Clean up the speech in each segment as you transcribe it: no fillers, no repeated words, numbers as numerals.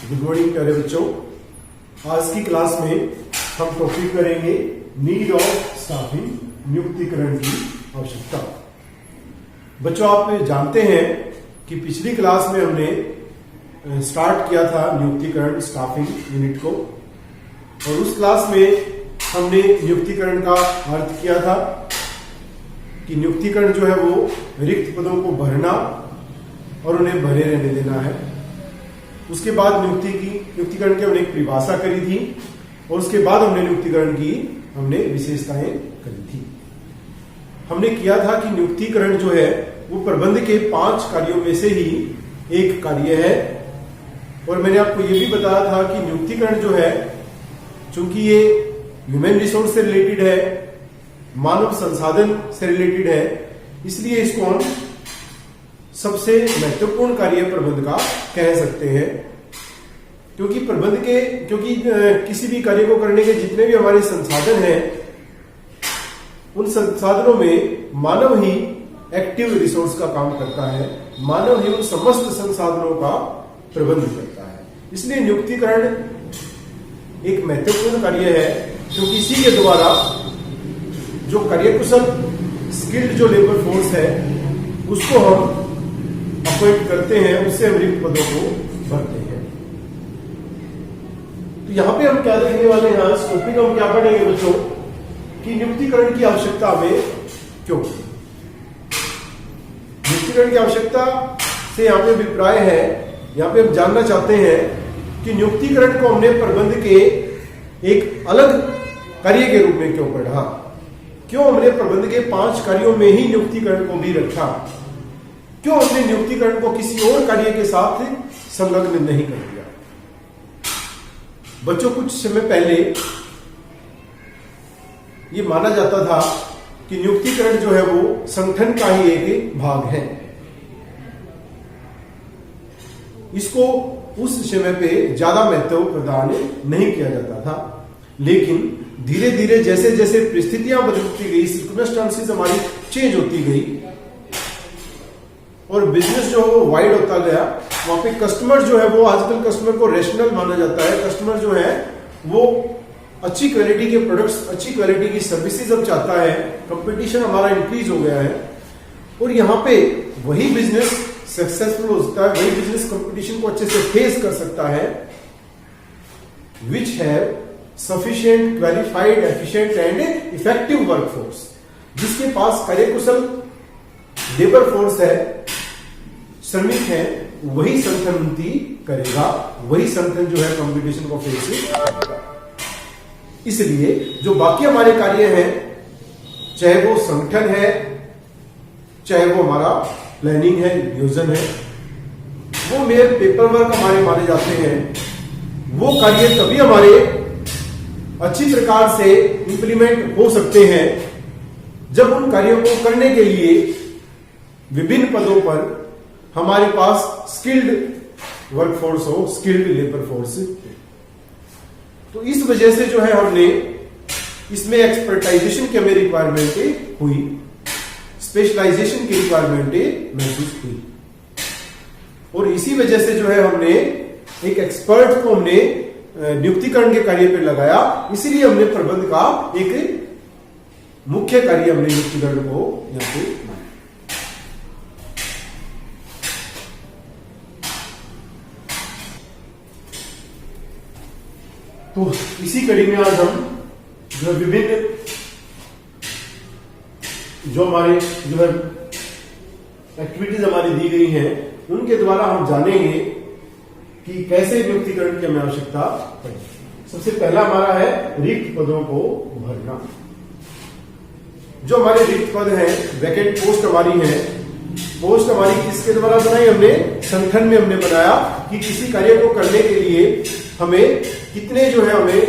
Good morning प्यारे बच्चों। आज की क्लास में हम टॉपिक करेंगे नीड ऑफ स्टाफिंग, नियुक्तिकरण की आवश्यकता। बच्चों, आप जानते हैं कि पिछली क्लास में हमने स्टार्ट किया था नियुक्तिकरण स्टाफिंग यूनिट को, और उस क्लास में हमने नियुक्तिकरण का अर्थ किया था कि नियुक्तिकरण जो है वो रिक्त पदों को भरना और उन्हें भरे रहने देना है। उसके बाद नियुक्तिकरण की हमने एक परिभाषा करी थी, और उसके बाद हमने नियुक्तिकरण की हमने विशेषताएं करी थी। हमने किया था कि नियुक्तिकरण जो है वो प्रबंध के 5 कार्यों में से ही एक कार्य है, और मैंने आपको ये भी बताया था कि नियुक्तिकरण जो है, चूंकि ये ह्यूमन रिसोर्स से रिलेटेड है, मानव संसाधन से रिलेटेड है, इसलिए इसको हम सबसे महत्वपूर्ण कार्य प्रबंध का कह सकते हैं। क्योंकि किसी भी कार्य को करने के जितने भी हमारे संसाधन हैं, उन संसाधनों में मानव ही एक्टिव रिसोर्स का काम करता है, मानव ही उन समस्त संसाधनों का प्रबंध करता है। इसलिए नियुक्तिकरण एक महत्वपूर्ण कार्य है, क्योंकि इसी के द्वारा जो कार्यकुशल स्किल्ड जो लेबर फोर्स है उसको हम अपॉइंट करते हैं, उससे हम रिक्त पदों को भरते हैं। तो यहां पे हम क्या देखने वाले हैं, इस टॉपिक हम क्या पढ़ेंगे बच्चों कि नियुक्तिकरण की आवश्यकता हमें क्यों। नियुक्तिकरण की आवश्यकता से यहाँ पे अभिप्राय है, यहाँ पे हम जानना चाहते हैं कि नियुक्तिकरण को हमने प्रबंध के एक अलग कार्य के रूप में क्यों पढ़ा, क्यों हमने प्रबंध के 5 कार्यों में ही नियुक्तिकरण को भी रखा, क्यों हमने नियुक्तिकरण को किसी और कार्य के साथ संलग्न नहीं कर दिया। बच्चों, कुछ समय पहले ये माना जाता था कि नियुक्तिकरण जो है वो संगठन का ही एक भाग है। इसको उस समय पे ज्यादा महत्व प्रदान नहीं किया जाता था, लेकिन धीरे धीरे जैसे जैसे परिस्थितियां बदलती गई, सर्कमस्टांसेस हमारी चेंज होती गई और बिजनेस जो है वो वाइड होता गया, वहां पे कस्टमर जो है वो, आजकल कस्टमर को रेशनल माना जाता है। कस्टमर जो है वो अच्छी क्वालिटी के प्रोडक्ट्स, अच्छी क्वालिटी की सर्विसेज अब चाहता है, कंपटीशन हमारा इंक्रीज हो गया है, और यहाँ पे वही बिजनेस सक्सेसफुल हो सकता है, वही बिजनेस कंपटीशन को अच्छे से फेस कर सकता है, which have sufficient qualified efficient and effective workforce. जिसके पास कार्यकुशल लेबर फोर्स है, श्रमिक है, वही संगठन उन्नति करेगा, वही संगठन जो है कंपटीशन को फेस करेगा। इसलिए जो बाकी हमारे कार्य हैं, चाहे वो संगठन है, चाहे वो हमारा प्लानिंग है, नियोजन है, वो मेरे पेपर वर्क हमारे माने जाते हैं। वो कार्य तभी हमारे अच्छी प्रकार से इंप्लीमेंट हो सकते हैं जब उन कार्यों को करने के लिए विभिन्न पदों पर हमारे पास स्किल्ड वर्कफोर्स हो, स्किल्ड लेबर फोर्स। तो इस वजह से जो है हमने इसमें एक्सपर्टाइजेशन की हमें रिक्वायरमेंट हुई, स्पेशलाइजेशन की रिक्वायरमेंट महसूस हुई, और इसी वजह से जो है हमने एक एक्सपर्ट को हमने नियुक्तिकरण के कार्य पर लगाया। इसीलिए हमने प्रबंध का एक मुख्य कार्य हमने नियुक्तिकरण को यहां पे माना। तो इसी कड़ी में आज हम जो विभिन्न जो हमारे जो है एक्टिविटीज हमारी दी गई हैं, उनके द्वारा हम जानेंगे कि कैसे नियुक्तिकरण की हमें आवश्यकता पड़े। सबसे पहला हमारा है रिक्त पदों को भरना। जो हमारे रिक्त पद हैं, वैकेंट पोस्ट हमारी है, पोस्ट हमारी किसके द्वारा बनाई, हमने संगठन में हमने बनाया कि किसी कार्य को करने के लिए हमें कितने जो है हमें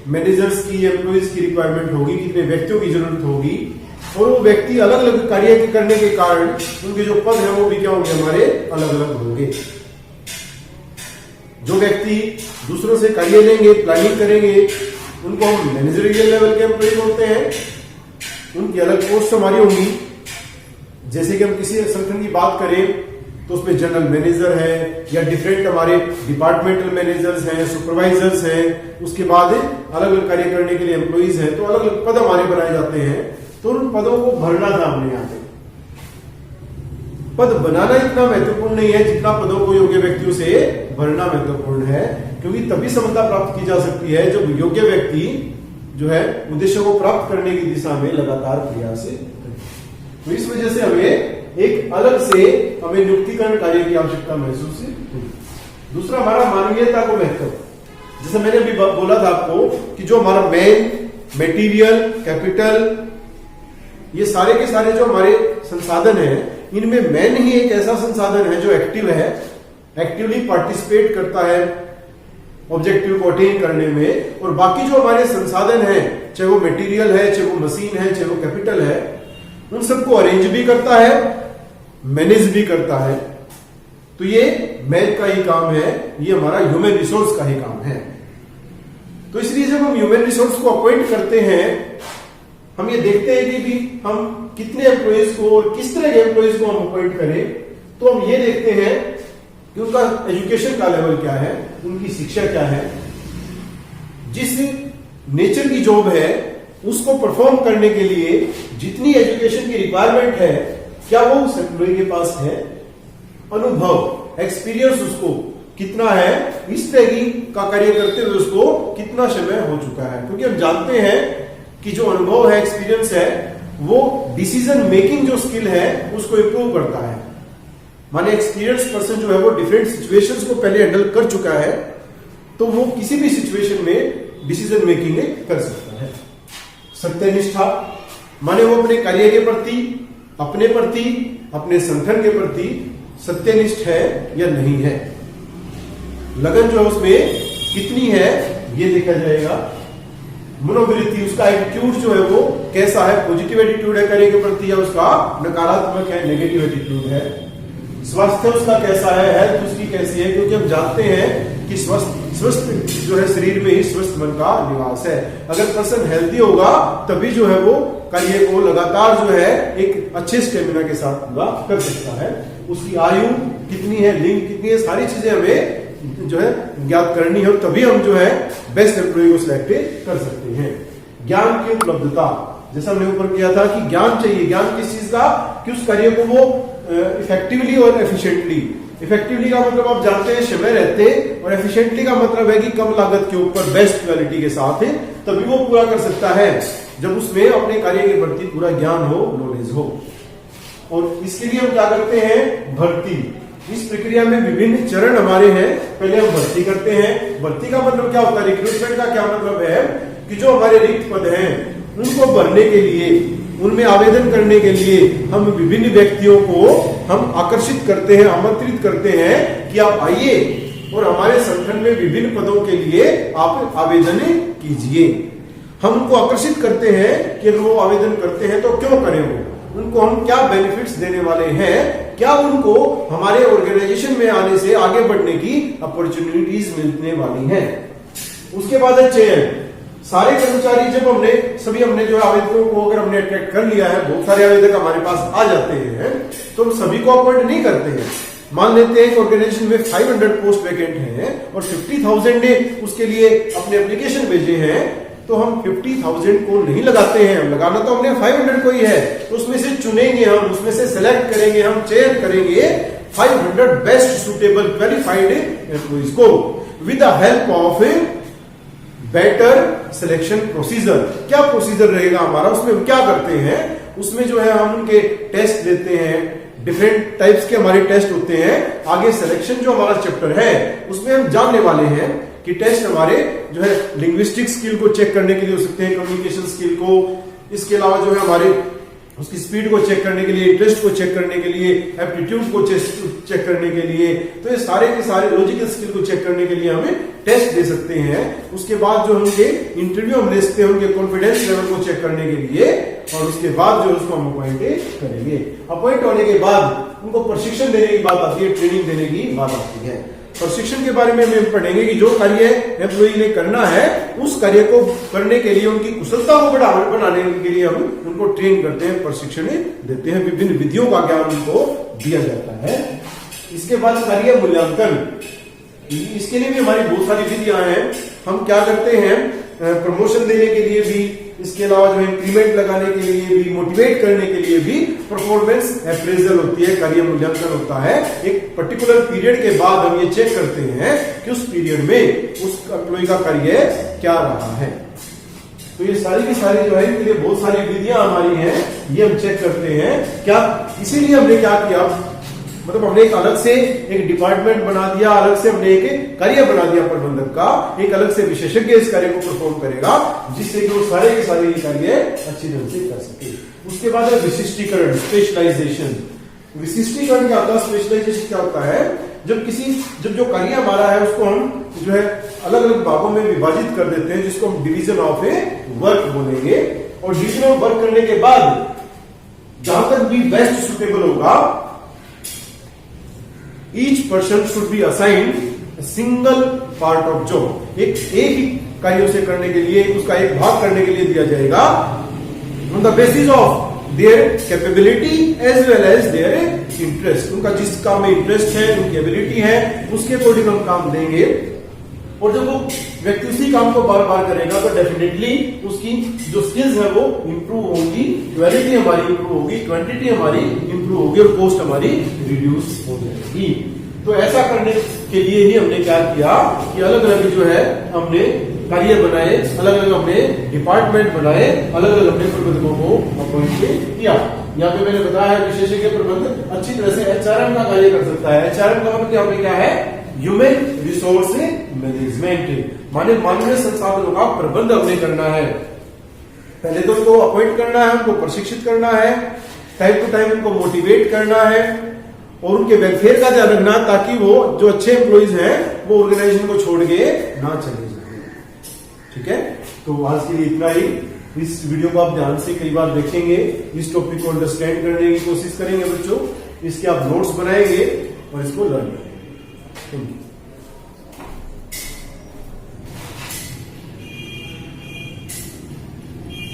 मैनेजर्स की, एम्प्लॉइज की रिक्वायरमेंट होगी, कितने व्यक्तियों की जरूरत होगी, और वो व्यक्ति अलग अलग कार्य करने के कारण उनके जो पद है वो भी क्या होंगे, हमारे अलग अलग होंगे। जो व्यक्ति दूसरों से कार्य लेंगे, प्लानिंग करेंगे, उनको हम मैनेजरियल लेवल के एम्प्लॉय बोलते हैं, उनकी अलग पोस्ट हमारी होंगी। जैसे कि हम किसी संगठन की बात करें तो उसमें जनरल मैनेजर है या डिफरेंट हमारे डिपार्टमेंटल मैनेजर्स हैं, सुपरवाइजर्स हैं, उसके बाद अलग अलग कार्य करने के लिए एम्प्लॉइज हैं, तो अलग अलग पद हमारे बनाए जाते हैं। तो उन पदों को भरना था हमने यहाँ पे। पद बनाना इतना महत्वपूर्ण नहीं है जितना पदों को योग्य व्यक्तियों से भरना महत्वपूर्ण है, क्योंकि तभी सफलता प्राप्त की जा सकती है जब योग्य व्यक्ति जो है उद्देश्य को प्राप्त करने की दिशा में लगातार प्रयास करे। तो इस वजह से हमें एक अलग से हमें नियुक्तिकरण कार्य की आवश्यकता महसूस हुई। दूसरा हमारा मानवीयता को महत्व, जैसे मैंने अभी बोला था आपको कि जो हमारा मैन, मटेरियल, कैपिटल, ये सारे के सारे जो हमारे संसाधन हैं, इनमें मैन ही एक ऐसा संसाधन है जो एक्टिव है, एक्टिवली पार्टिसिपेट करता है ऑब्जेक्टिव को अटेन करने में, और बाकी जो हमारे संसाधन हैं, चाहे वो मटेरियल है, चाहे वो मशीन है, चाहे वो कैपिटल है, उन सबको अरेंज भी करता है, मैनेज भी करता है। तो ये मैन का ही काम है, ये हमारा ह्यूमन रिसोर्स का ही काम है। तो इसलिए जब हम ह्यूमन रिसोर्स को अपॉइंट करते हैं, हम ये देखते हैं कि भी हम कितने एम्प्लॉइज को और किस तरह के एम्प्लॉइज को हम अपॉइंट करें, तो हम ये देखते हैं कि उनका एजुकेशन का लेवल क्या है, उनकी शिक्षा क्या है, जिस नेचर की जॉब है उसको परफॉर्म करने के लिए जितनी एजुकेशन की रिक्वायरमेंट है, क्या वो उस एम्प्लॉय के पास है, अनुभव, एक्सपीरियंस उसको कितना है, इस तरह की का कार्य करते हुए उसको कितना समय हो चुका है। क्योंकि हम जानते हैं कि जो अनुभव है, एक्सपीरियंस है, वो डिसीजन मेकिंग जो स्किल है उसको इंप्रूव करता है। माने एक्सपीरियंस पर्सन जो है वो डिफरेंट सिचुएशंस को पहले हैंडल कर चुका है, तो वो किसी भी सिचुएशन में डिसीजन मेकिंग कर सकता है। सत्यनिष्ठा, माने वो अपने कार्य के प्रति, अपने प्रति, अपने संगठन के प्रति सत्यनिष्ठ है या नहीं है। लगन जो है उसमें कितनी है ये देखा जाएगा। मनोवृत्ति, उसका एटीट्यूड जो है वो कैसा है, पॉजिटिव एटीट्यूड है कार्य के प्रति या उसका नकारात्मक है, नेगेटिव एटीट्यूड है। स्वास्थ्य उसका कैसा है, हेल्थ उसकी कैसी है, क्योंकि हम जानते हैं कि स्वस्थ जो है शरीर में ही स्वस्थ मन का निवास है। अगर पर्सन हेल्दी होगा तभी जो है वो कार्य को लगातार जो है एक अच्छे स्टेमिना के साथ पूरा कर सकता है। उसकी आयु कितनी है, लिंग कितनी है, सारी चीजें हमें जो है ज्ञात करनी है, और तभी हम जो है बेस्ट एम्प्लॉय को सिलेक्ट कर सकते हैं। ज्ञान की उपलब्धता, जैसा हमने ऊपर किया था कि ज्ञान चाहिए। ज्ञान किस चीज का, कि उस कार्य को वो इफेक्टिवली और एफिशिएंटली, इफेक्टिवली का मतलब आप जानते हैं समय रहते, और एफिशिएंटली का मतलब है कि कम लागत के ऊपर बेस्ट क्वालिटी के साथ है, तभी वो पूरा कर सकता है जब उसमें अपने कार्य के प्रति पूरा ज्ञान हो, नॉलेज हो। और इसके लिए हम क्या करते हैं, भर्ती। इस प्रक्रिया में विभिन्न चरण हमारे हैं। पहले हम भर्ती करते हैं। भर्ती का मतलब क्या होता है, रिक्रूटमेंट का क्या मतलब है कि जो हमारे रिक्त पद हैं उनको भरने के लिए, उनमें आवेदन करने के लिए हम विभिन्न व्यक्तियों को हम आकर्षित करते हैं, आमंत्रित करते हैं कि आप आइए और हमारे संगठन में विभिन्न पदों के लिए आप आवेदन कीजिए। हम उनको आकर्षित करते हैं कि अगर वो आवेदन करते हैं तो क्यों करें, वो उनको हम क्या बेनिफिट्स देने वाले हैं, क्या उनको हमारे ऑर्गेनाइजेशन में आने से आगे बढ़ने की अपॉर्चुनिटीज मिलने वाली हैं। उसके बाद है चयन। सारे कर्मचारी जब हमने जो है आवेदकों को अगर हमने अट्रैक्ट कर लिया है, बहुत सारे आवेदक हमारे पास आ जाते हैं, तो हम सभी को अपॉइंट नहीं करते हैं। मान लेते हैं कि ऑर्गेनाइजेशन में 500 पोस्ट वैकेंट हैं और 50,000 ने उसके लिए अपने एप्लीकेशन भेजे हैं, तो हम 50,000 को नहीं लगाते हैं। लगाना तो हमने 500 को ही है, तो उसमें से चुनेंगे हम, उसमें से सेलेक्ट करेंगे, हम चयन करेंगे 500 बेस्ट सुटेबल क्वालिफाइड एम्प्लॉइज को with the help of better selection procedure. क्या प्रोसीजर रहेगा हमारा, उसमें हम क्या करते हैं, उसमें जो है हम उनके टेस्ट लेते हैं, डिफरेंट टाइप्स के हमारे टेस्ट होते हैं। आगे सिलेक्शन जो हमारा चैप्टर है उसमें हम जानने वाले हैं कि टेस्ट हमारे जो है लिंग्विस्टिक स्किल को चेक करने के लिए हो सकते हैं, कम्युनिकेशन स्किल को, इसके अलावा जो है हमारे उसकी स्पीड को चेक करने के लिए, इंटरेस्ट को चेक करने के लिए, एप्टीट्यूड को चेक करने के लिए, तो ये सारे के सारे लॉजिकल स्किल को चेक करने के लिए हमें टेस्ट दे सकते हैं। उसके बाद जो उनके इंटरव्यू हम ले सकते हैं, उनके कॉन्फिडेंस लेवल को चेक करने के लिए, और उसके बाद जो उसको हम अपॉइंट करेंगे। अपॉइंट होने के बाद उनको प्रशिक्षण देने की बात आती है, ट्रेनिंग देने की बात आती है। प्रशिक्षण के बारे में हम पढ़ेंगे कि जो कार्य एम्प्लॉई ने करना है उस कार्य को करने के लिए उनकी कुशलता को बढ़ाने के लिए हम उनको ट्रेन करते हैं, प्रशिक्षण देते हैं, विभिन्न विधियों का ज्ञान उनको दिया जाता है। इसके बाद कार्य मूल्यांकन, इसके लिए भी हमारी बहुत सारी विधियां हैं। हम क्या करते हैं, प्रमोशन देने के लिए भी, इसके अलावा जो इंक्रीमेंट लगाने के लिए भी, मोटिवेट करने के लिए भी परफॉर्मेंस अप्रेजल होती है, कार्य मूल्यांकन होता है। एक पर्टिकुलर पीरियड के बाद हम ये चेक करते हैं कि उस पीरियड में उस एम्प्लॉय का कार्य क्या रहा है। तो ये सारी की सारी जो है इनके लिए बहुत सारी विधियां हमारी हैं, ये हम चेक करते हैं क्या। इसीलिए हमने क्या किया, मतलब हमने एक अलग से एक डिपार्टमेंट बना दिया, अलग से हमने एक कार्य बना दिया प्रबंधक का, एक अलग से विशेषज्ञ इस कार्य को परफॉर्म करेगा, जिससे कि वो सारे के सारे कार्य अच्छी ढंग से कर सके। उसके बाद है विशिष्टीकरण, स्पेशलाइजेशन। विशिष्टीकरण क्या होता है, स्पेशलाइजेशन क्या होता है, जब जो कार्य हमारा है उसको हम जो है अलग अलग भागों में विभाजित कर देते हैं, जिसको हम डिवीजन ऑफ ए वर्क बोलेंगे। और डिवीजन ऑफ वर्क करने के बाद जहां तक भी बेस्ट सुटेबल होगा, each person should be assigned single part of job. एक ही कार्यों से करने के लिए, उसका एक भाग करने के लिए दिया जाएगा, on the basis of their capability as well as their interest. उनका जिस काम में इंटरेस्ट है, उनकी एबिलिटी है, उसके अकॉर्डिंग हम काम देंगे। और जब वो व्यक्ति उसी काम को बार बार करेगा तो डेफिनेटली उसकी जो स्किल्स है वो इंप्रूव होगी, क्वालिटी हमारी इंप्रूव होगी, क्वांटिटी हमारी इंप्रूव होगी और कॉस्ट हमारी रिड्यूस हो जाएगी। तो ऐसा करने के लिए ही हमने क्या किया कि अलग अलग जो है हमने कार्य बनाए, अलग अलग हमने डिपार्टमेंट बनाए, अलग अलग हमने प्रबंधकों को अपॉइंट किया। यहाँ पे मैंने बताया विशेषज्ञ प्रबंधक अच्छी तरह से एचआरएम का कार्य कर सकता है। एचआरएम का मतलब यहाँ पे क्या है, ह्यूमन रिसोर्स मैनेजमेंट, माने मानवीय संसाधनों का प्रबंध हमने करना है। पहले तो उनको अपॉइंट करना है, उनको प्रशिक्षित करना है, टाइम टू टाइम उनको मोटिवेट करना है और उनके वेलफेयर का ध्यान रखना, ताकि वो जो अच्छे एम्प्लॉइज हैं वो ऑर्गेनाइजेशन को छोड़ के ना चले जाए। ठीक है, तो आज के लिए इतना ही। इस वीडियो को आप ध्यान से कई बार देखेंगे, इस टॉपिक को अंडरस्टैंड करने की कोशिश करेंगे बच्चों, इसके आप नोट्स बनाएंगे और इसको लर्न करेंगे। Thank you.